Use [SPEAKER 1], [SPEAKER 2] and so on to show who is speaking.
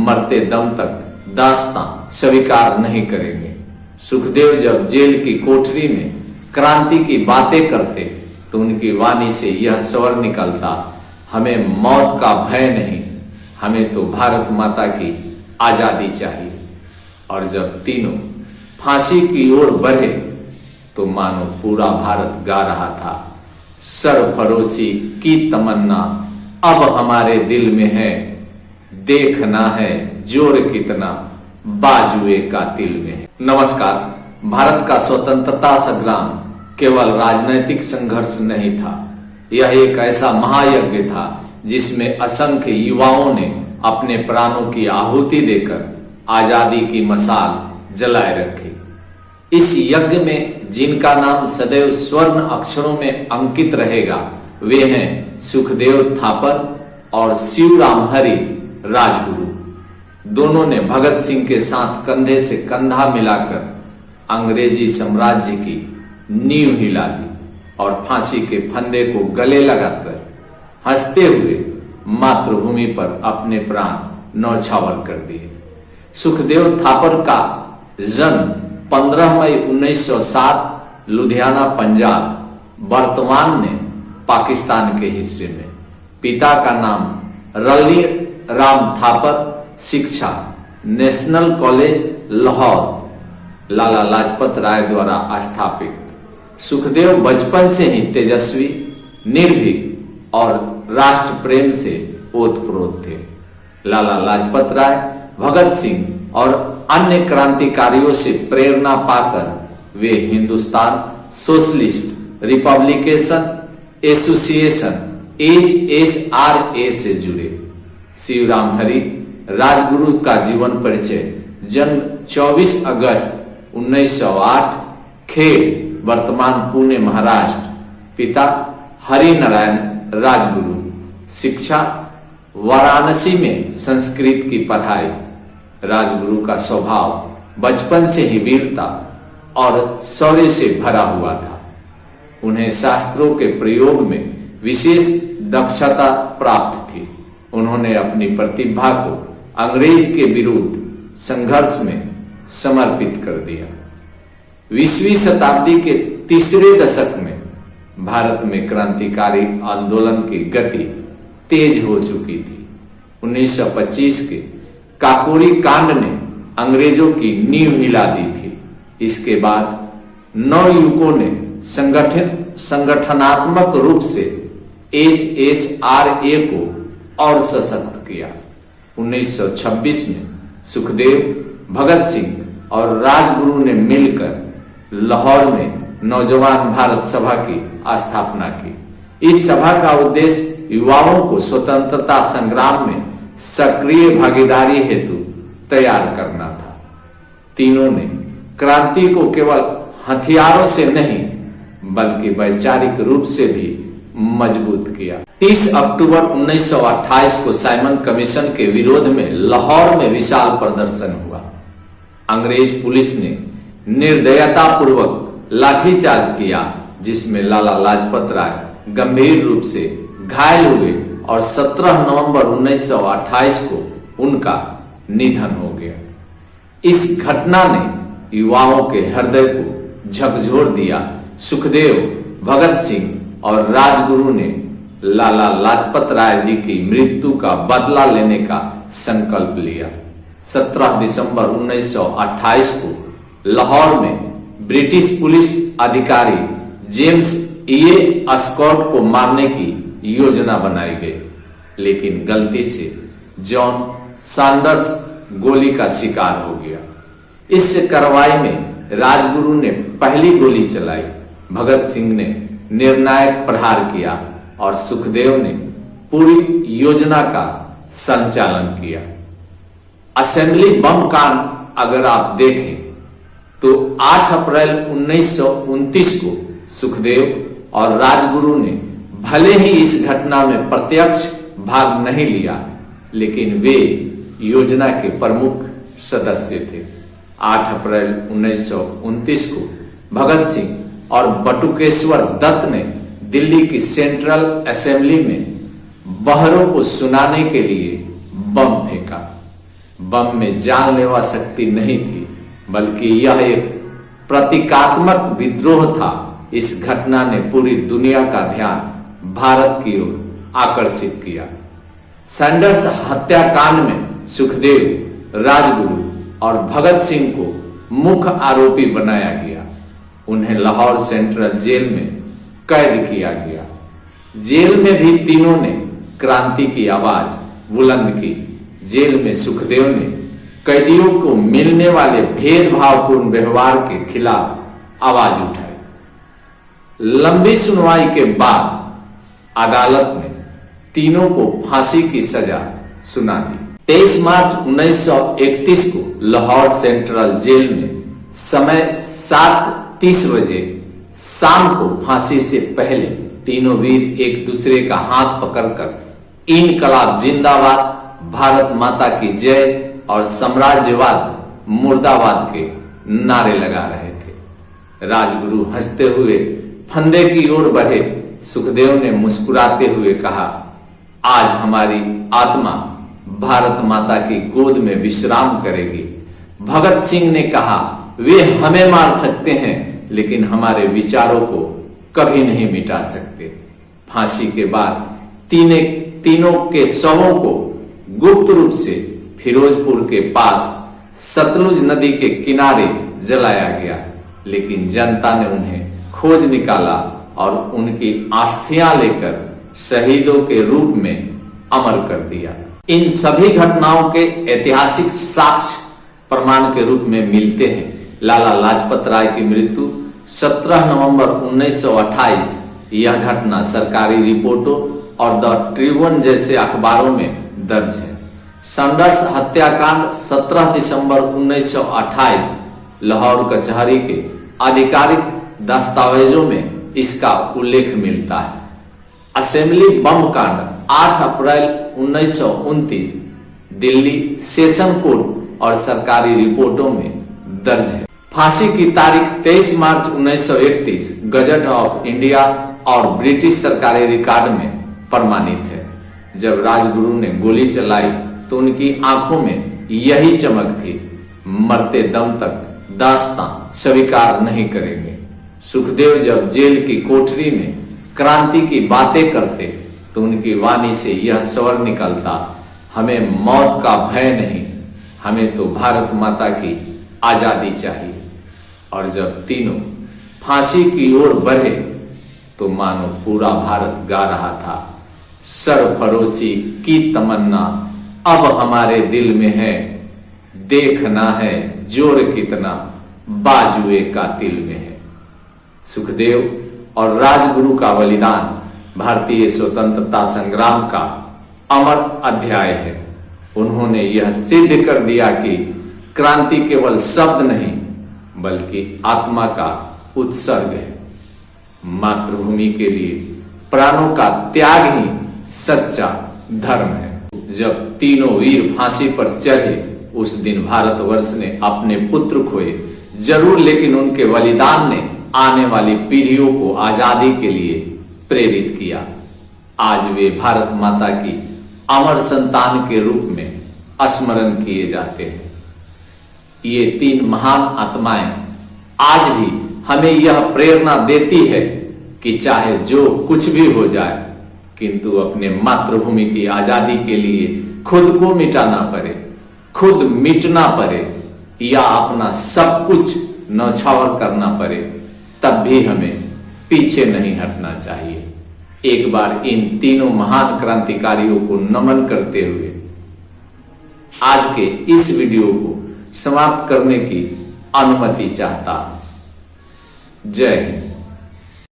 [SPEAKER 1] मरते दम तक दास्तां स्वीकार नहीं करेंगे। सुखदेव जब जेल की कोठरी में क्रांति की बातें करते तो उनकी वाणी से यह स्वर निकलता, हमें मौत का भय नहीं, हमें तो भारत माता की आजादी चाहिए। और जब तीनों फांसी की ओर बढ़े तो मानो पूरा भारत गा रहा था, सरफरोशी की तमन्ना अब हमारे दिल में है, देखना है जोर कितना बाजुए का तिल में है। नमस्कार। भारत का स्वतंत्रता संग्राम केवल राजनीतिक संघर्ष नहीं था, यह एक ऐसा महायज्ञ था जिसमें असंख्य युवाओं ने अपने प्राणों की आहुति देकर आजादी की मशाल जलाए रखी। इस यज्ञ में जिनका नाम सदैव स्वर्ण अक्षरों में अंकित रहेगा वे हैं सुखदेव थापर और शिवराम हरि राजगुरु। दोनों ने भगत सिंह के साथ कंधे से कंधा मिलाकर अंग्रेजी साम्राज्य की नींव हिला दी और फांसी के फंदे को गले लगाकर हंसते हुए मातृभूमि पर अपने प्राण न्यौछावर कर दिए। सुखदेव थापर का जन्म 15 मई 1907 लुधियाना पंजाब वर्तमान में पाकिस्तान के हिस्से में। पिता का नाम रली राम थापर, शिक्षा नेशनल कॉलेज लाहौर लाला लाजपत राय द्वारा स्थापित। सुखदेव बचपन से ही तेजस्वी, निर्भीक और राष्ट्र प्रेम से ओतप्रोत थे। लाला लाजपत राय, भगत सिंह और अन्य क्रांतिकारियों से प्रेरणा पाकर वे Hindustan socialist republican association HSRA से जुड़े। शिवराम हरि राजगुरु का जीवन परिचय जन्म 24 अगस्त 1908 खेड़ वर्तमान पुणे महाराष्ट्र। पिता हरि नारायण राजगुरु, शिक्षा वाराणसी में संस्कृत की पढ़ाई। राजगुरु का स्वभाव बचपन से ही वीरता और शौर्य से भरा हुआ था। उन्हें शास्त्रों के प्रयोग में विशेष दक्षता प्राप्त थी। उन्होंने अपनी प्रतिभा को अंग्रेज के विरुद्ध संघर्ष में समर्पित कर दिया। 20वीं शताब्दी के तीसरे दशक में भारत में क्रांतिकारी आंदोलन की गति तेज हो चुकी थी। 1925 के काकोरी कांड ने अंग्रेजों की नींव हिला दी थी। इसके बाद नवयुवकों ने संगठनात्मक रूप से HSRA को और सशक्त किया। 1926 में सुखदेव, भगत सिंह और राजगुरु ने मिलकर लाहौर में नौजवान भारत सभा की स्थापना की। इस सभा का उद्देश्य युवाओं को स्वतंत्रता संग्राम में सक्रिय भागीदारी हेतु तैयार करना था। तीनों ने क्रांति को केवल हथियारों से नहीं बल्कि वैचारिक रूप से भी मजबूत किया। 30 अक्टूबर 1928 को साइमन कमीशन के विरोध में लाहौर में विशाल प्रदर्शन हुआ। अंग्रेज पुलिस ने निर्दयतापूर्वक लाठीचार्ज किया जिसमें लाला लाजपत राय गंभीर रूप से घायल हुए और 17 नवंबर 1928 को उनका निधन हो गया। इस घटना ने युवाओं के हृदय को झकझोर दिया। सुखदेव, भगत सिंह और राजगुरु ने लाला लाजपत राय जी की मृत्यु का बदला लेने का संकल्प लिया। 17 दिसंबर 1928 को लाहौर में ब्रिटिश पुलिस अधिकारी जेम्स स्कॉट को मारने की योजना बनाई गई, लेकिन गलती से जॉन सैंडर्स गोली का शिकार हो गया। इस कार्रवाई में राजगुरु ने पहली गोली चलाई, भगत सिंह ने निर्णायक प्रहार किया और सुखदेव ने पूरी योजना का संचालन किया। असेंबली बम कांड अगर आप देखें तो 8 अप्रैल 1929 को सुखदेव और राजगुरु ने भले ही इस घटना में प्रत्यक्ष भाग नहीं लिया, लेकिन वे योजना के प्रमुख सदस्य थे। 8 अप्रैल 1929 को भगत सिंह और बटुकेश्वर दत्त ने दिल्ली की सेंट्रल असेंबली में बहरों को सुनाने के लिए बम फेंका। बम में जानलेवा शक्ति नहीं थी, बल्कि यह एक प्रतीकात्मक विद्रोह था। इस घटना ने पूरी दुनिया का ध्यान भारत की ओर आकर्षित किया। सैंडर्स हत्याकांड में सुखदेव, राजगुरु और भगत सिंह को मुख्य आरोपी बनाया गया। उन्हें लाहौर सेंट्रल जेल में कैद किया गया। जेल में भी तीनों ने क्रांति की आवाज बुलंद की। जेल में सुखदेव ने कैदियों को मिलने वाले भेदभावपूर्ण व्यवहार के खिलाफ आवाज उठाई। लंबी सुनवाई के बाद अदालत ने तीनों को फांसी की सजा सुना दी। 23 मार्च 1931 को लाहौर सेंट्रल जेल में समय 7:30 बजे शाम को फांसी से पहले तीनों वीर एक दूसरे का हाथ पकड़कर इनकलाब जिंदाबाद, भारत माता की जय और साम्राज्यवाद मुर्दाबाद के नारे लगा रहे थे। राजगुरु हंसते हुए फंदे की ओर बढ़े। सुखदेव ने मुस्कुराते हुए कहा, आज हमारी आत्मा भारत माता की गोद में विश्राम करेगी। भगत सिंह ने कहा, वे हमें मार सकते हैं लेकिन हमारे विचारों को कभी नहीं मिटा सकते। फांसी के बाद तीनों के शवों को गुप्त रूप से फिरोजपुर के पास सतलुज नदी के किनारे जलाया गया, लेकिन जनता ने उन्हें खोज निकाला और उनकी अस्थियां लेकर शहीदों के रूप में अमर कर दिया। इन सभी घटनाओं के ऐतिहासिक साक्ष्य प्रमाण के रूप में मिलते हैं। लाला लाजपत राय की मृत्यु 17 नवंबर 1928। यह घटना सरकारी रिपोर्टों और द ट्रिब्यून जैसे अखबारों में दर्ज है। सैंडर्स हत्याकांड 17 दिसंबर 1928 लाहौर कचहरी के आधिकारिक दस्तावेजों में इसका उल्लेख मिलता है। असेंबली बम कांड 8 अप्रैल 1929 दिल्ली सेशन कोर्ट और सरकारी रिपोर्टों में दर्ज है। फांसी की तारीख 23 मार्च 1931 गजट ऑफ इंडिया और ब्रिटिश सरकारी रिकॉर्ड में प्रमाणित है। जब राजगुरु ने गोली चलाई तो उनकी आंखों में यही चमक थी, मरते दम तक दास्तां स्वीकार नहीं करेंगे। सुखदेव जब जेल की कोठरी में क्रांति की बातें करते तो उनकी वाणी से यह स्वर निकलता, हमें मौत का भय नहीं, हमें तो भारत माता की आजादी चाहिए। और जब तीनों फांसी की ओर बढ़े तो मानो पूरा भारत गा रहा था, सरफरोशी की तमन्ना अब हमारे दिल में है, देखना है जोर कितना बाजुए कातिल में है। सुखदेव और राजगुरु का बलिदान भारतीय स्वतंत्रता संग्राम का अमर अध्याय है। उन्होंने यह सिद्ध कर दिया कि क्रांति केवल शब्द नहीं बल्कि आत्मा का उत्सर्ग है। मातृभूमि के लिए प्राणों का त्याग ही सच्चा धर्म है। जब तीनों वीर फांसी पर चढ़े उस दिन भारतवर्ष ने अपने पुत्र खोए जरूर, लेकिन उनके बलिदान ने आने वाली पीढ़ियों को आजादी के लिए प्रेरित किया। आज वे भारत माता की अमर संतान के रूप में स्मरण किए जाते हैं। ये तीन महान आत्माएं आज भी हमें यह प्रेरणा देती है कि चाहे जो कुछ भी हो जाए, किंतु अपने मातृभूमि की आजादी के लिए खुद को मिटाना पड़े, खुद मिटना पड़े या अपना सब कुछ न्यौछावर करना पड़े, तब भी हमें पीछे नहीं हटना चाहिए। एक बार इन तीनों महान क्रांतिकारियों को नमन करते हुए आज के इस वीडियो को समाप्त करने की अनुमति चाहता हूं। जय हिंद।